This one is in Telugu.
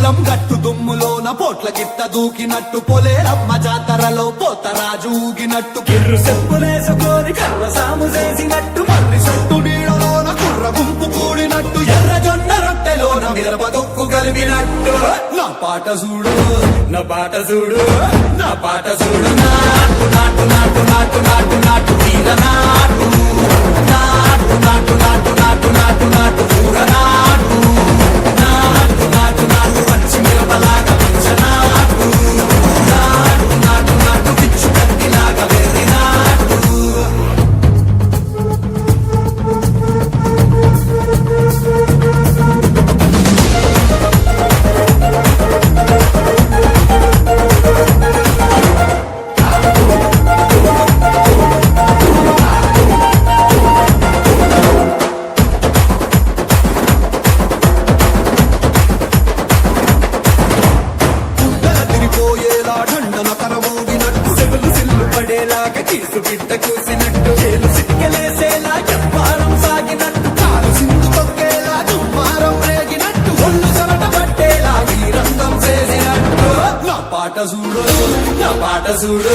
పొలం గట్టు దుమ్ములోన పోట్ల గిట్ట దూకినట్టు పొలేరమ్మ జాతరలో పోతరాజు ఊగినట్టు కిర్రు చెప్పులేసుకొని కర్ర సాము చేసినట్టు మర్రి సొట్టు నీడలోన కుర్ర గుంపు కూడినట్టు ఎర్ర జొన్న రొట్టెలోన మిరప దొక్కు కలిపినట్టు నా పాట చూడు నా పాట చూడు నా పాట చూడు నాటు నాటు నాటు నాటు నాటు నాటు వీర నాటు నాటు నాటు నాటు నాటు నాటు నాటు చూర నాటు నాటు నాటు నాటు పచ్చి మిరపలాగా పంచ నాటు నాటు నాటు నాటు పిచ్చు కత్తిలాగా వెర్రి నాటు కీసు బిడ్డ కూసినట్టు చేలు సిక్కలేసేలా చెప్పారం సాగినట్టు కాలు సింధు తొక్కేలా దుమ్మారం రేగినట్టు ఒళ్ళు చెమట పట్టేలా వీరంగం చేసినట్టు నా పాట చూడు నా పాట చూడు